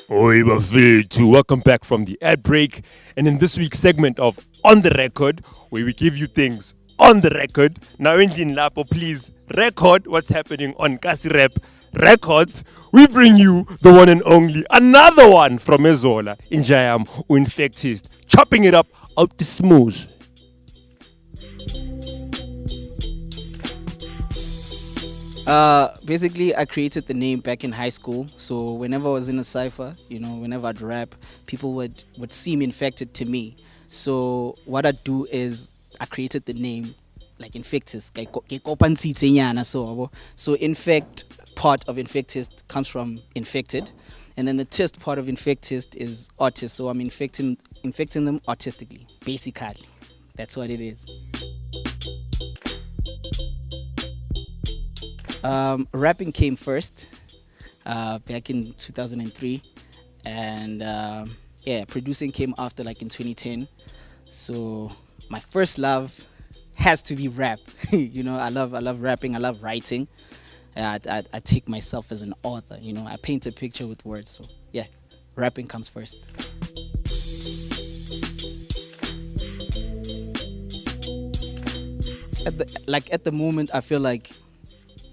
Oi, bafethu. Welcome back from the ad break. And in this week's segment of On the Record, where we give you things on the record. Now, in Lapo, please record what's happening on KasiRap Records. We bring you the one and only, another one from Ezola, in Jayam, Infektist, chopping it up out the smooth. Basically, I created the name back in high school. So whenever I was in a cipher, whenever I'd rap, people would seem infected to me. So what I do is I created the name like Infektist. So infect part of Infektist comes from infected, and then the tist part of Infektist is artist. So I'm infecting them artistically. Basically, that's what it is. Rapping came first back in 2003, and producing came after, like in 2010. So my first love has to be rap. I love rapping. I love writing. I take myself as an author. I paint a picture with words. So yeah, rapping comes first. At the moment, I feel like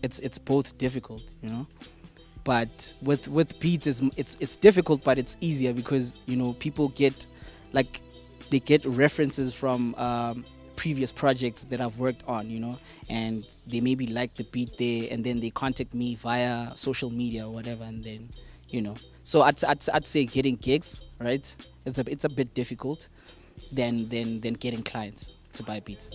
it's both difficult, but with beats it's difficult, but it's easier because people get references from previous projects that I've worked on, and they maybe like the beat there, and then they contact me via social media or whatever, and then so I'd say getting gigs, right, it's a bit difficult than getting clients to buy beats.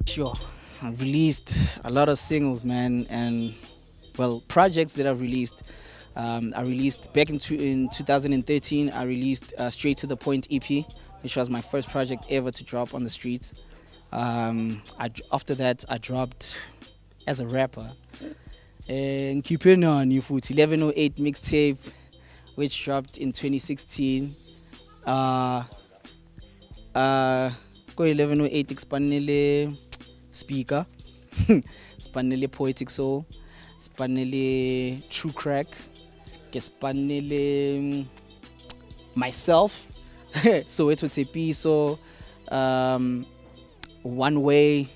Sure, I've released a lot of singles, man, and projects that I've released. I released back in 2013. I released Straight to the Point EP, which was my first project ever to drop on the streets. After that, I dropped as a rapper. And keeping on, you foot 1108 mixtape, which dropped in 2016. 1108 expanded speaker, spanele poetic soul, spanele true crack, spanele myself. So it would say so one way.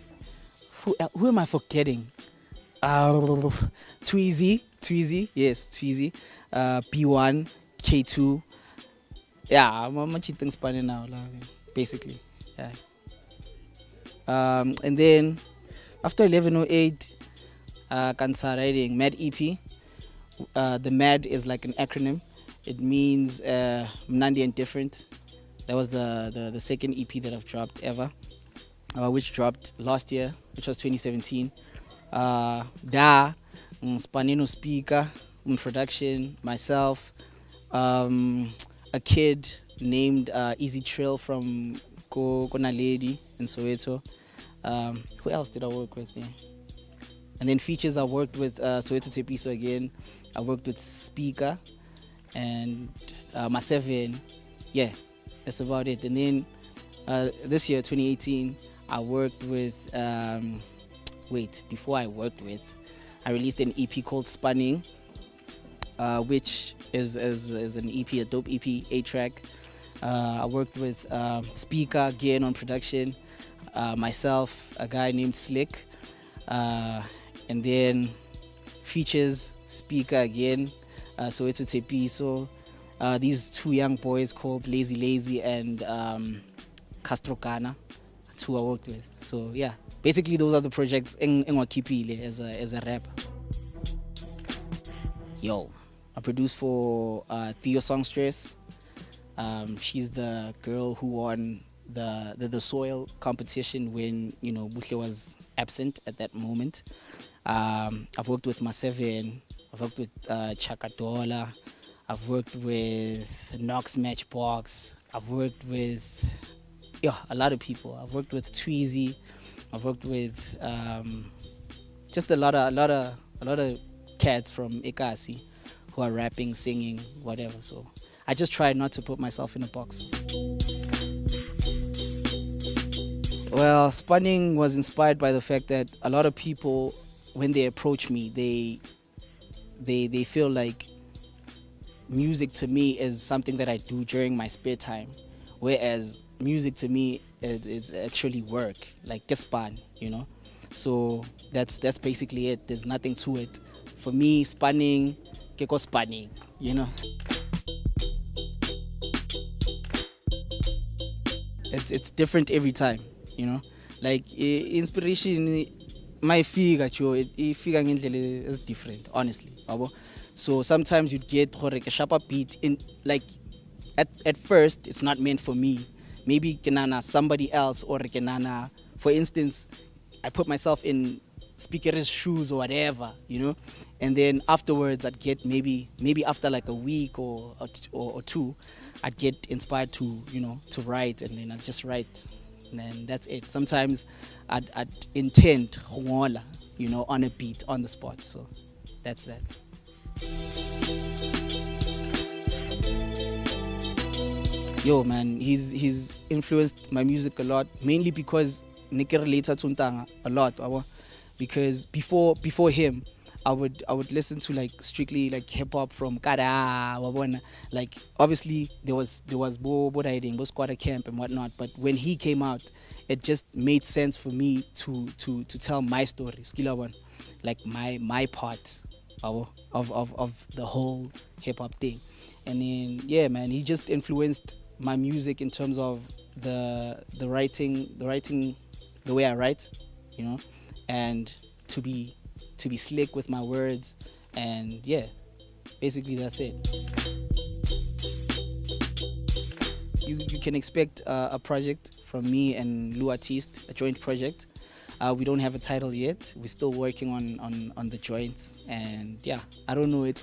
Who am I forgetting? Tweezy, yes, Tweezy. B1, K2. Yeah, I'm cheating spanning now, basically. Yeah. And then after 1108, Kansa writing Mad EP. The Mad is like an acronym. It means Mnandi and Different. That was the second EP that I've dropped ever, which dropped last year, which was 2017. Spanino speaker, production, myself, a kid named Easy Trail from Kona Lady in Soweto. Who else did I work with there? And then features, I worked with Soweto Tepiso again. I worked with Speaker and my 7. Yeah, that's about it. And then this year, 2018, I worked with. Before I worked with, I released an EP called Spanning, which is an EP, a dope EP, 8-track. I worked with Speaker again on production, myself, a guy named Slick, and then features Speaker again, Soweto Tepiso, these two young boys called Lazy and Castro Ghana. That's who I worked with. So yeah, basically those are the projects in Wakipile as a rapper. Yo, I produced for Theo Songstress. She's the girl who won the soil competition when Buhle was absent at that moment. I've worked with Ma7. I've worked with Chakadola. I've worked with Knox Matchbox. I've worked with a lot of people. I've worked with Tweezy. I've worked with just a lot of cats from Ekasi who are rapping, singing, whatever. So I just try not to put myself in a box. Well, Spanning was inspired by the fact that a lot of people when they approach me, they feel like music to me is something that I do during my spare time, whereas music to me is actually work, like kespan, you know. So that's basically it. There's nothing to it. For me, spanning, keko spanning, you know. It's different every time, you know. Like inspiration, my figure, figure is different, honestly. Yabo. So sometimes you get a sharper beat in, like at first it's not meant for me. Maybe kenana somebody else, or kenana, for instance, I put myself in speaker's shoes or whatever, you know, and then afterwards I'd get maybe after like a week or two, I'd get inspired to, you know, to write, and then I'd just write, and then that's it. Sometimes I'd intend, you know, on a beat on the spot. So that's that. Yo man, he's influenced my music a lot, mainly because Nike related to Ntanga a lot, because before him I would listen to like strictly like hip hop from Kada, like obviously there was Bo riding, Bo Squatter Camp and whatnot, but when he came out, it just made sense for me to tell my story, like my part of the whole hip hop thing. And then yeah man, he just influenced my music in terms of the writing, the way I write, you know, and to be slick with my words, and yeah, basically that's it. You can expect a project from me and Artist, a joint project. We don't have a title yet. We're still working on the joints, and yeah, I don't know. It's